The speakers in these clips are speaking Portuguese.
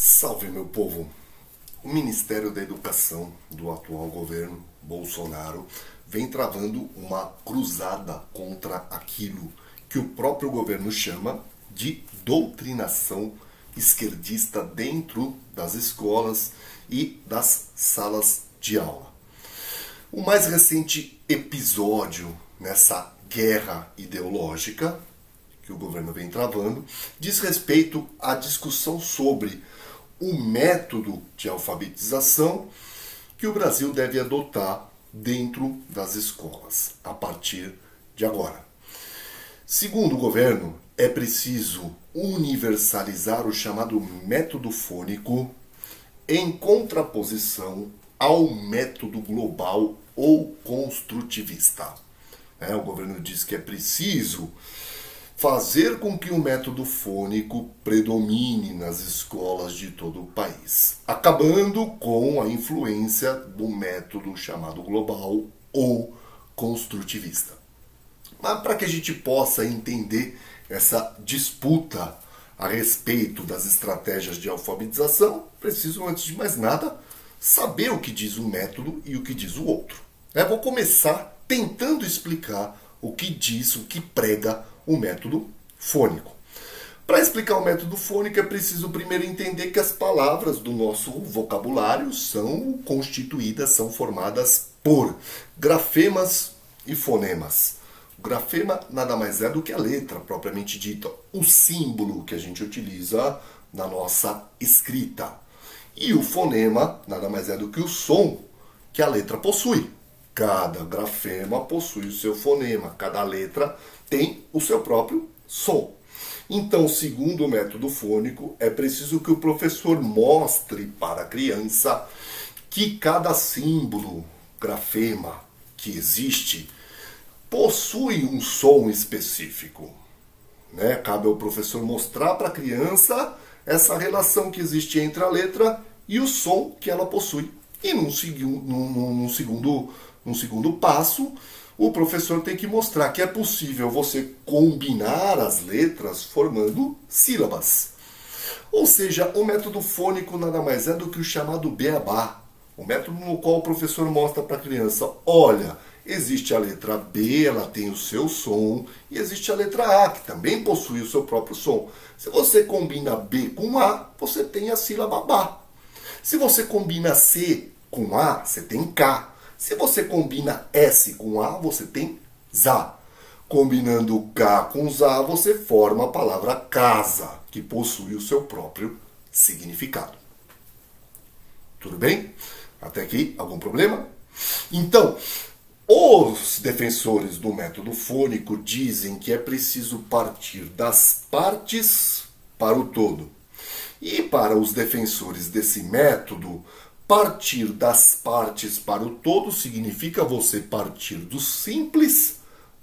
Salve, meu povo! O Ministério da Educação do atual governo Bolsonaro vem travando uma cruzada contra aquilo que o próprio governo chama de doutrinação esquerdista dentro das escolas e das salas de aula. O mais recente episódio nessa guerra ideológica que o governo vem travando diz respeito à discussão sobre o método de alfabetização que o Brasil deve adotar dentro das escolas a partir de agora. Segundo o governo, é preciso universalizar o chamado método fônico em contraposição ao método global ou construtivista. O governo diz que é preciso fazer com que o método fônico predomine nas escolas de todo o país, acabando com a influência do método chamado global ou construtivista. Mas para que a gente possa entender essa disputa a respeito das estratégias de alfabetização, preciso, antes de mais nada, saber o que diz um método e o que diz o outro. Eu vou começar tentando explicar o que diz, o que prega o método fônico. Para explicar o método fônico é preciso primeiro entender que as palavras do nosso vocabulário são constituídas, são formadas por grafemas e fonemas. O grafema nada mais é do que a letra propriamente dita, o símbolo que a gente utiliza na nossa escrita. E o fonema nada mais é do que o som que a letra possui. Cada grafema possui o seu fonema, cada letra tem o seu próprio som. Então, segundo o método fônico, é preciso que o professor mostre para a criança que cada símbolo, grafema que existe, possui um som específico. Cabe ao professor mostrar para a criança essa relação que existe entre a letra e o som que ela possui. E num segundo passo, o professor tem que mostrar que é possível você combinar as letras formando sílabas. Ou seja, o método fônico nada mais é do que o chamado beabá. O método no qual o professor mostra para a criança, olha, existe a letra B, ela tem o seu som, e existe a letra A, que também possui o seu próprio som. Se você combina B com A, você tem a sílaba Bá. Se você combina C com A, você tem K. Se você combina S com A, você tem Zá. Combinando K com Zá, você forma a palavra casa, que possui o seu próprio significado. Tudo bem? Até aqui, algum problema? Então, os defensores do método fônico dizem que é preciso partir das partes para o todo. E para os defensores desse método, partir das partes para o todo significa você partir do simples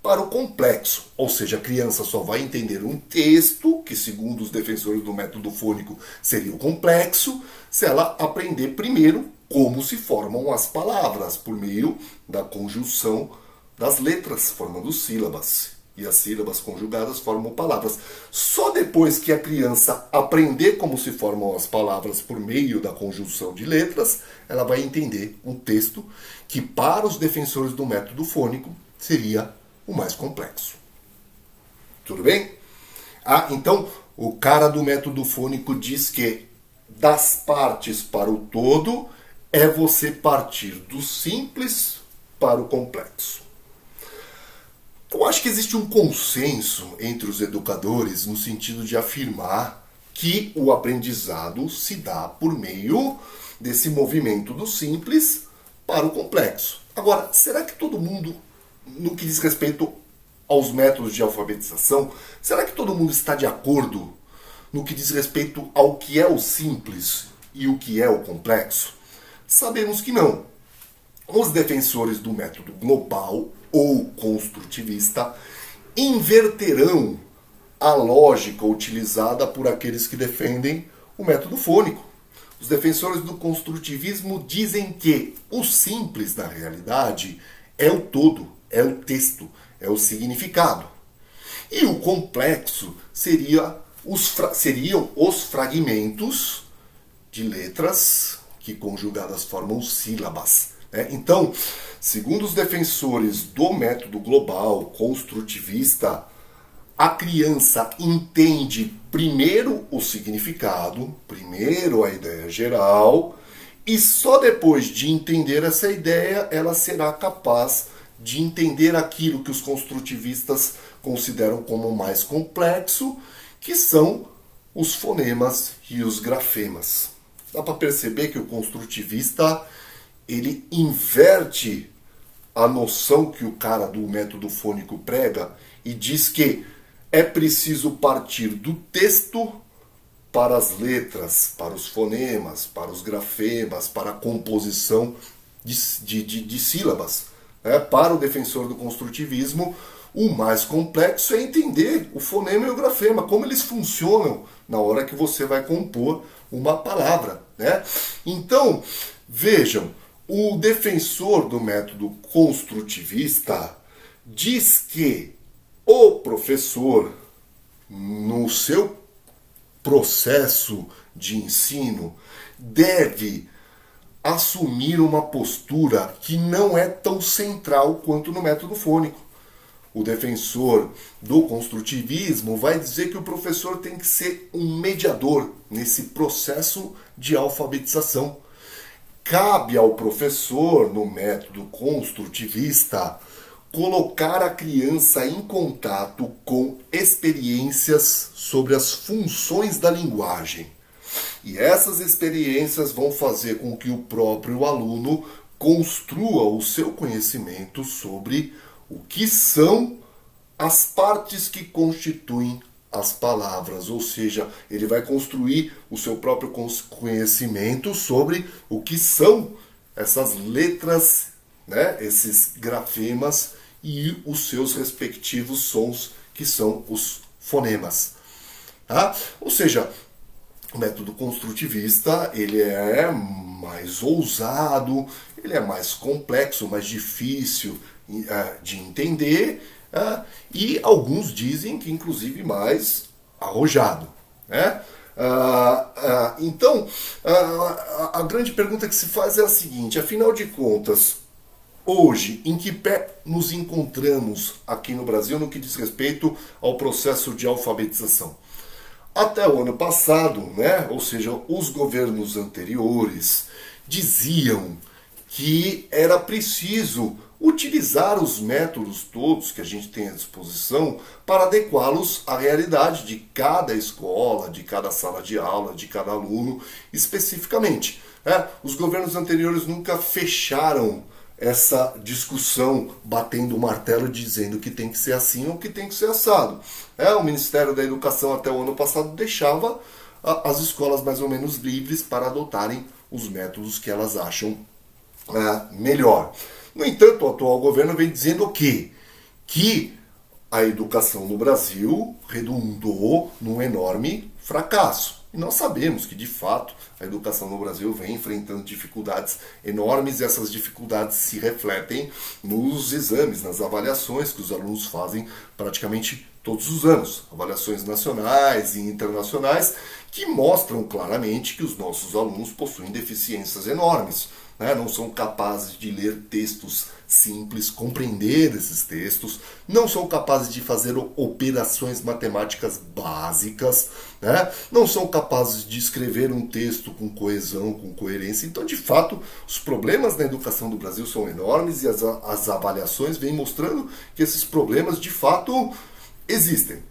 para o complexo. Ou seja, a criança só vai entender um texto, que segundo os defensores do método fônico seria o complexo, se ela aprender primeiro como se formam as palavras, por meio da conjunção das letras, formando sílabas. E as sílabas conjugadas formam palavras. Só depois que a criança aprender como se formam as palavras por meio da conjunção de letras, ela vai entender um texto que, para os defensores do método fônico, seria o mais complexo. Tudo bem? Então, o cara do método fônico diz que das partes para o todo é você partir do simples para o complexo. Eu acho que existe um consenso entre os educadores no sentido de afirmar que o aprendizado se dá por meio desse movimento do simples para o complexo. Agora, será que todo mundo, no que diz respeito aos métodos de alfabetização, será que todo mundo está de acordo no que diz respeito ao que é o simples e o que é o complexo? Sabemos que não. Os defensores do método global ou construtivista inverterão a lógica utilizada por aqueles que defendem o método fônico. Os defensores do construtivismo dizem que o simples, na realidade, é o todo, é o texto, é o significado. E o complexo seriam os fragmentos de letras que conjugadas formam sílabas. Então, segundo os defensores do método global construtivista, a criança entende primeiro o significado, primeiro a ideia geral, e só depois de entender essa ideia ela será capaz de entender aquilo que os construtivistas consideram como mais complexo, que são os fonemas e os grafemas. Dá para perceber que o construtivista ele inverte a noção que o cara do método fônico prega e diz que é preciso partir do texto para as letras, para os fonemas, para os grafemas, para a composição de sílabas. Para o defensor do construtivismo, o mais complexo é entender o fonema e o grafema, como eles funcionam na hora que você vai compor uma palavra. Então, vejam, o defensor do método construtivista diz que o professor, no seu processo de ensino, deve assumir uma postura que não é tão central quanto no método fônico. O defensor do construtivismo vai dizer que o professor tem que ser um mediador nesse processo de alfabetização. Cabe ao professor, no método construtivista, colocar a criança em contato com experiências sobre as funções da linguagem. E essas experiências vão fazer com que o próprio aluno construa o seu conhecimento sobre o que são as partes que constituem as palavras, ou seja, ele vai construir o seu próprio conhecimento sobre o que são essas letras, esses grafemas e os seus respectivos sons, que são os fonemas. Ou seja, o método construtivista ele é mais ousado, ele é mais complexo, mais difícil de entender, e alguns dizem que inclusive mais arrojado. Então, a grande pergunta que se faz é a seguinte: afinal de contas, hoje, em que pé nos encontramos aqui no Brasil no que diz respeito ao processo de alfabetização? Até o ano passado, ou seja, os governos anteriores diziam que era preciso utilizar os métodos todos que a gente tem à disposição para adequá-los à realidade de cada escola, de cada sala de aula, de cada aluno especificamente. Os governos anteriores nunca fecharam essa discussão batendo o martelo dizendo que tem que ser assim ou que tem que ser assado. O Ministério da Educação até o ano passado deixava as escolas mais ou menos livres para adotarem os métodos que elas acham melhor. No entanto, o atual governo vem dizendo que a educação no Brasil redundou num enorme fracasso. E nós sabemos que, de fato, a educação no Brasil vem enfrentando dificuldades enormes e essas dificuldades se refletem nos exames, nas avaliações que os alunos fazem praticamente todos os anos. Avaliações nacionais e internacionais que mostram claramente que os nossos alunos possuem deficiências enormes. Não são capazes de ler textos simples, compreender esses textos, não são capazes de fazer operações matemáticas básicas, não são capazes de escrever um texto com coesão, com coerência. Então, de fato, os problemas na educação do Brasil são enormes e as avaliações vêm mostrando que esses problemas, de fato, existem.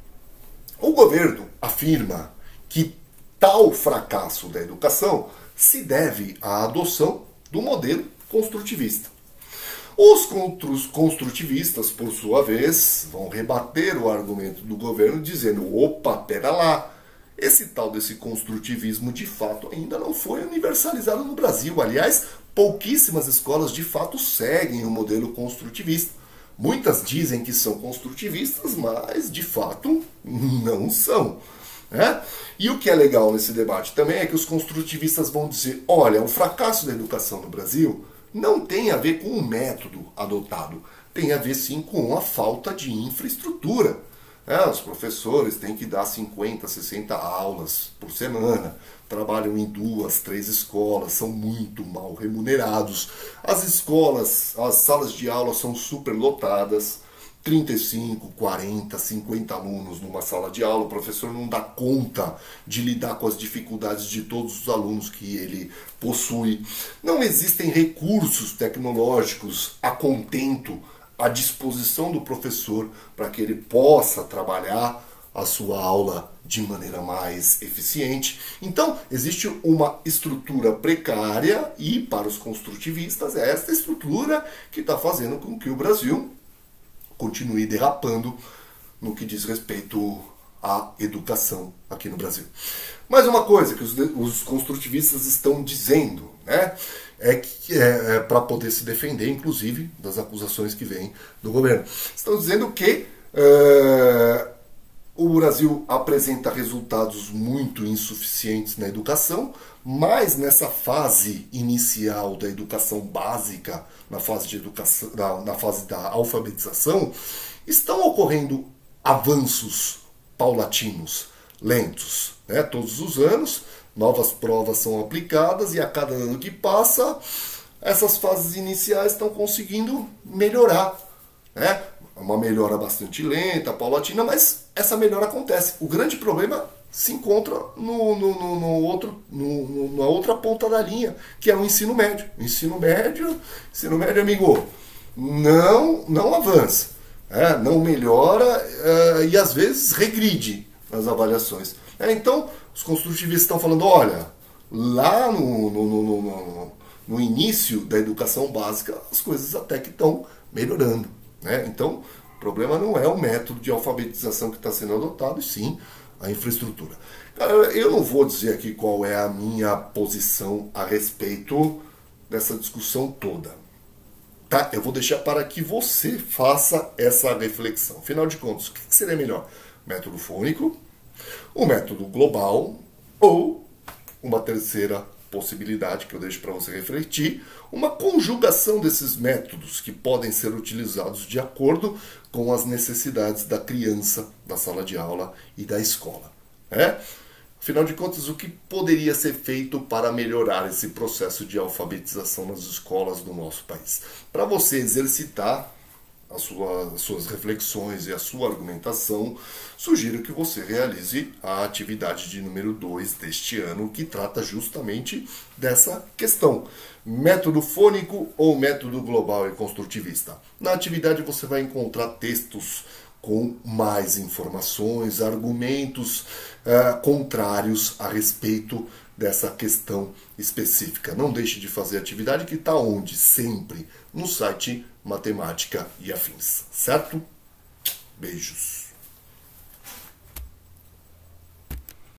O governo afirma que tal fracasso da educação se deve à adoção do modelo construtivista. Os construtivistas, por sua vez, vão rebater o argumento do governo dizendo: opa, pera lá, esse tal desse construtivismo de fato ainda não foi universalizado no Brasil. Aliás, pouquíssimas escolas de fato seguem o modelo construtivista. Muitas dizem que são construtivistas, mas de fato não são. E o que é legal nesse debate também é que os construtivistas vão dizer: olha, o fracasso da educação no Brasil não tem a ver com o método adotado, tem a ver sim com a falta de infraestrutura. Os professores têm que dar 50, 60 aulas por semana, trabalham em 2, 3 escolas, são muito mal remunerados. As escolas, as salas de aula são super lotadas, 35, 40, 50 alunos numa sala de aula, o professor não dá conta de lidar com as dificuldades de todos os alunos que ele possui. Não existem recursos tecnológicos a contento, à disposição do professor para que ele possa trabalhar a sua aula de maneira mais eficiente. Então, existe uma estrutura precária e, para os construtivistas, é esta estrutura que está fazendo com que o Brasil continue derrapando no que diz respeito à educação aqui no Brasil. Mas uma coisa que os construtivistas estão dizendo, né, é que para poder se defender, inclusive, das acusações que vêm do governo. Estão dizendo que o Brasil apresenta resultados muito insuficientes na educação, mas nessa fase inicial da educação básica, na fase da alfabetização, estão ocorrendo avanços paulatinos, lentos, né? Todos os anos, novas provas são aplicadas e a cada ano que passa, essas fases iniciais estão conseguindo melhorar, né? Uma melhora bastante lenta, paulatina, mas essa melhora acontece. O grande problema se encontra na outra ponta da linha, que é o ensino médio. O ensino médio, amigo, não avança, não melhora e às vezes regride nas avaliações. Então, os construtivistas estão falando, olha, lá no início da educação básica, as coisas até que estão melhorando. Então, o problema não é o método de alfabetização que está sendo adotado, e sim a infraestrutura. Cara, eu não vou dizer aqui qual é a minha posição a respeito dessa discussão toda. Tá? Eu vou deixar para que você faça essa reflexão. Afinal de contas, o que seria melhor? Método fônico, o método global ou uma terceira possibilidade que eu deixo para você refletir, uma conjugação desses métodos que podem ser utilizados de acordo com as necessidades da criança, da sala de aula e da escola. Afinal de contas, o que poderia ser feito para melhorar esse processo de alfabetização nas escolas do nosso país? Para você exercitar as suas reflexões e a sua argumentação, sugiro que você realize a atividade de número 2 deste ano, que trata justamente dessa questão. Método fônico ou método global e construtivista? Na atividade você vai encontrar textos com mais informações, argumentos contrários a respeito dessa questão específica. Não deixe de fazer a atividade, que está onde? Sempre no site Matemática e Afins, certo? Beijos.